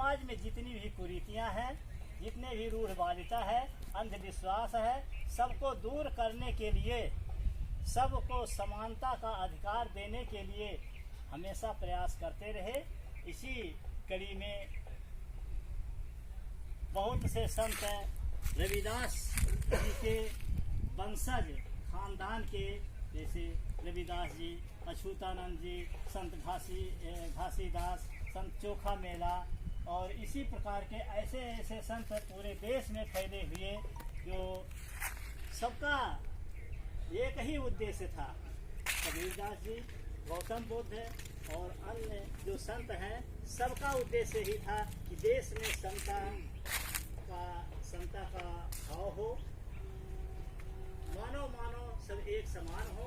समाज में जितनी भी कुरीतियां हैं, जितने भी रूढ़वादिता है, अंधविश्वास है, सबको दूर करने के लिए, सबको समानता का अधिकार देने के लिए हमेशा प्रयास करते रहे। इसी कड़ी में बहुत से संत रविदास जी के वंशज खानदान के, जैसे रविदास जी, अछूतानंद जी, संत घासीदास, संत चोखा मेला और इसी प्रकार के ऐसे ऐसे संत पूरे देश में फैले हुए, जो सबका एक ही उद्देश्य था। कबीरदास जी, गौतम बुद्ध और अन्य जो संत हैं, सबका उद्देश्य ही था कि देश में समता का भाव हो, मानव सब एक समान हो,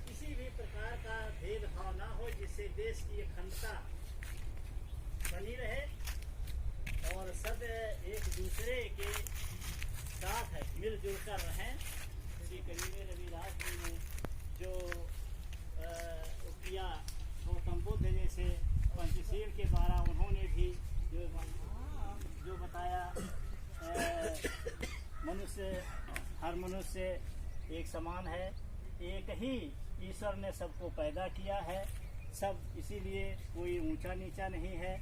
किसी भी प्रकार का भेदभाव ना हो, जिससे देश की अखंडता बनी रहे और सब एक दूसरे के साथ मिलजुल कर रहें। श्री कबीर रविदास जी ने जो किया, गौतम बुद्ध जैसे पंचशील के द्वारा उन्होंने भी जो बताया, हर मनुष्य एक समान है, एक ही ईश्वर ने सबको पैदा किया है, सब इसीलिए कोई ऊंचा नीचा नहीं है।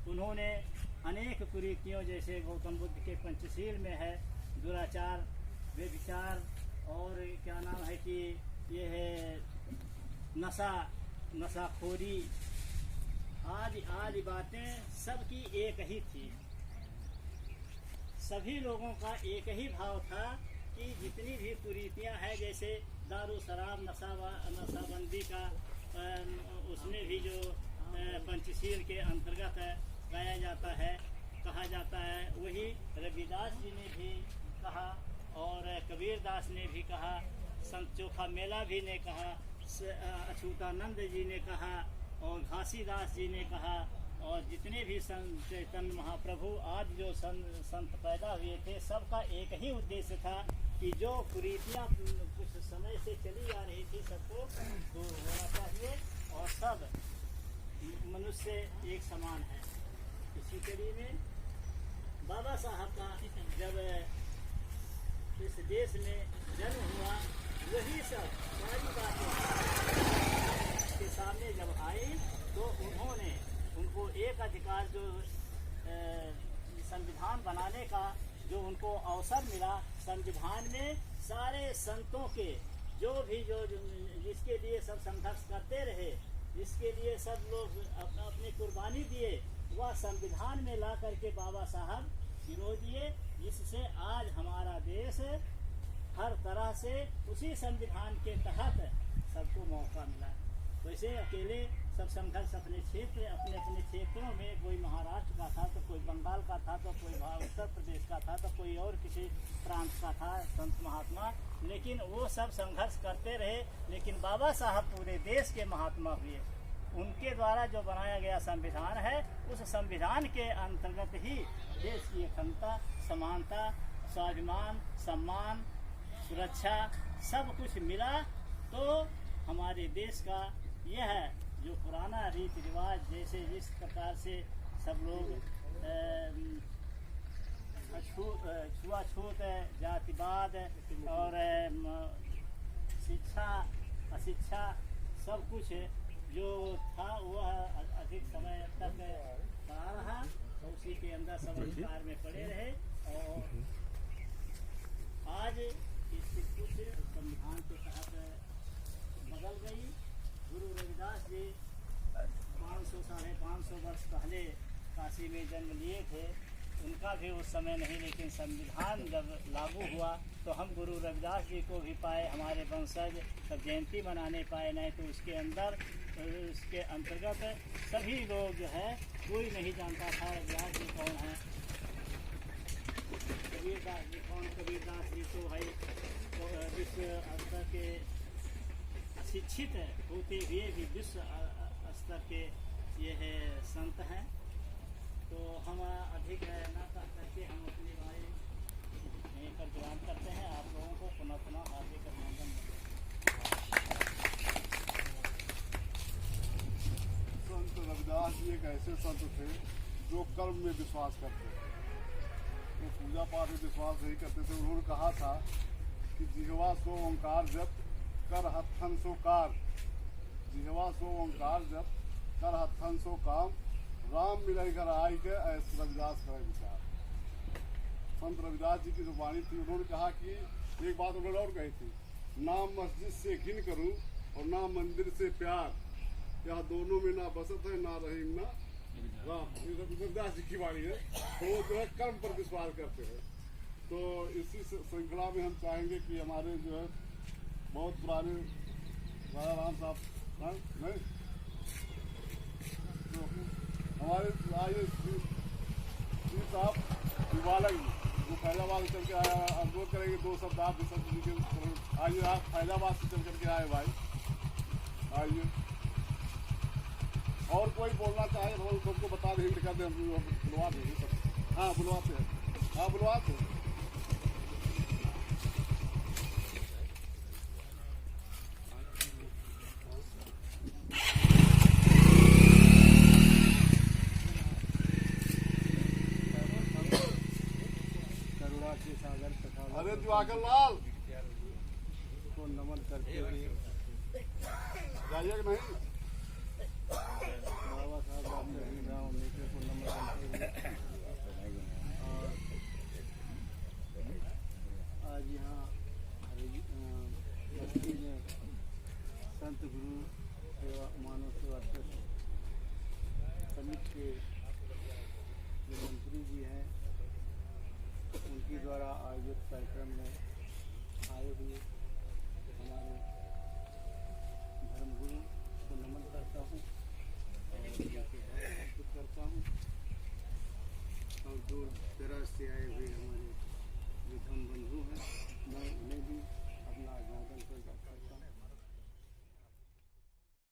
उन्होंने अनेक कुरीतियों, जैसे गौतम बुद्ध के पंचशील में है दुराचार, व्यभिचार और क्या नाम है कि ये है नशाखोरी आदि बातें सबकी एक ही थी। सभी लोगों का एक ही भाव था कि जितनी भी कुरीतियां हैं, जैसे दारू शराब नशाबंदी का, उसमें भी जो पंचशील के अंतर्गत गाया जाता है, कहा जाता है, वही रविदास जी ने भी कहा और कबीरदास ने भी कहा, संत चोखा मेला भी ने कहा, अछूतानंद जी ने कहा और घासीदास जी ने कहा, और जितने भी संत चैतन्य महाप्रभु आज जो संत पैदा हुए थे, सबका एक ही उद्देश्य था कि जो कुरीतियाँ कुछ समय से चली आ रही थी, सबको दूर होना चाहिए और सब मनुष्य एक समान है। इसी कड़ी में बाबा साहब का जब इस देश में जन्म हुआ, वही सब सारी बातें के सामने जब आई, तो उन्होंने उनको एक अधिकार, जो संविधान बनाने का जो उनको अवसर मिला, संविधान में सारे संतों के जो जिसके लिए सब संघर्ष करते रहे, जिसके लिए सब लोग अपनी कुर्बानी दिए, वह संविधान में ला करके बाबा साहब पिरो दिए, जिससे आज हमारा देश हर तरह से उसी संविधान के तहत सबको मौका मिला। वैसे अकेले सब संघर्ष अपने क्षेत्रों में, कोई महाराष्ट्र का था तो कोई बंगाल का था तो कोई उत्तर प्रदेश का था तो कोई और किसी प्रांत का था संत महात्मा, लेकिन वो सब संघर्ष करते रहे। लेकिन बाबा साहब पूरे देश के महात्मा हुए। उनके द्वारा जो बनाया गया संविधान है, उस संविधान के अंतर्गत ही देश की अखंडता, समानता, स्वाभिमान, सम्मान, सुरक्षा सब कुछ मिला। तो हमारे देश का यह जो पुराना रीति रिवाज, जैसे जिस प्रकार से सब लोग छुआछूत, जातिवाद और शिक्षा अशिक्षा सब कुछ जो था वह अधिक समय तक पड़ा रहा, तो उसी के अंदर सब अधिकार में पड़े रहे। और आज इसकी कुछ संविधान के तहत बदल गई। गुरु रविदास जी 500-550 वर्ष पहले काशी में जन्म लिए थे, उनका भी उस समय नहीं, लेकिन संविधान जब लागू हुआ तो हम गुरु रविदास जी को भी पाए, हमारे वंशज सब जयंती मनाने पाए। नहीं तो उसके अंतर्गत सभी लोग जो है, कोई नहीं जानता था रविदास जी कौन है, कबीरदास जी कौन। कबीरदास जी तो भाई विश्व स्तर के शिक्षित होते हुए भी विश्व स्तर के ये है संत हैं। तो हम अधिक न करके हम अपनी बात यहीं पर विराम करते हैं। आप लोगों को पुनः हार्दिक अभिनंदन। संत रविदास जी एक ऐसे संत थे जो कर्म में विश्वास करते थे, तो पूजा पाठ में विश्वास नहीं करते थे। उन्होंने कहा था कि जिह्वा सो ओंकार जप कर हथन सो कार, जिह्वा सो ओंकार जप कर हथन सो काम, राम मिलई घर आई के ऐसे रविदास करे विचार। संत रविदास जी की जो वाणी थी, उन्होंने कहा कि एक बात उन्होंने और कही थी, ना मस्जिद से घिन करूं और ना मंदिर से प्यार, यह दोनों में ना बसत है ना रहीम ना राम। रविदास जी की वाणी है। तो वो जो है कर्म पर विश्वास करते हैं। तो इसी श्रृंखला में हम चाहेंगे कि हमारे जो है बहुत पुराने राजा राम साहब नहीं तो हमारे आइए श्री साहब बालक वो फैजाबाद से चल के आया, अनुरोध करेंगे 2 शब्द आप भी सब जी के। आइए आप फैजाबाद से चल करके आए भाई, आइए। और कोई बोलना चाहे तो हम सबको बता दें, हिंट कर दें, हम बुलवा देंगे सब। हाँ बुलवाते हैं, हाँ बुलवाते हैं। अरे दिवाकर लाल को नमन करते हुए जाइए कि नहीं? बाबा साहब डॉक्टर भीमराव अम्बेडकर को नमन करते हुए आज यहाँ बस्ती में संत गुरु सेवा मानव सेवा ट्रस्ट समिति के जो मंत्री जी हैं, उनके द्वारा आयोजित कार्यक्रम में आए हुए हमारे धर्मगुरु को नमन करता हूँ और अर्पित करता हूँ। और दूर दराज से आए हुए हमारे जो धर्म बंधु हैं, मैं उन्हें भी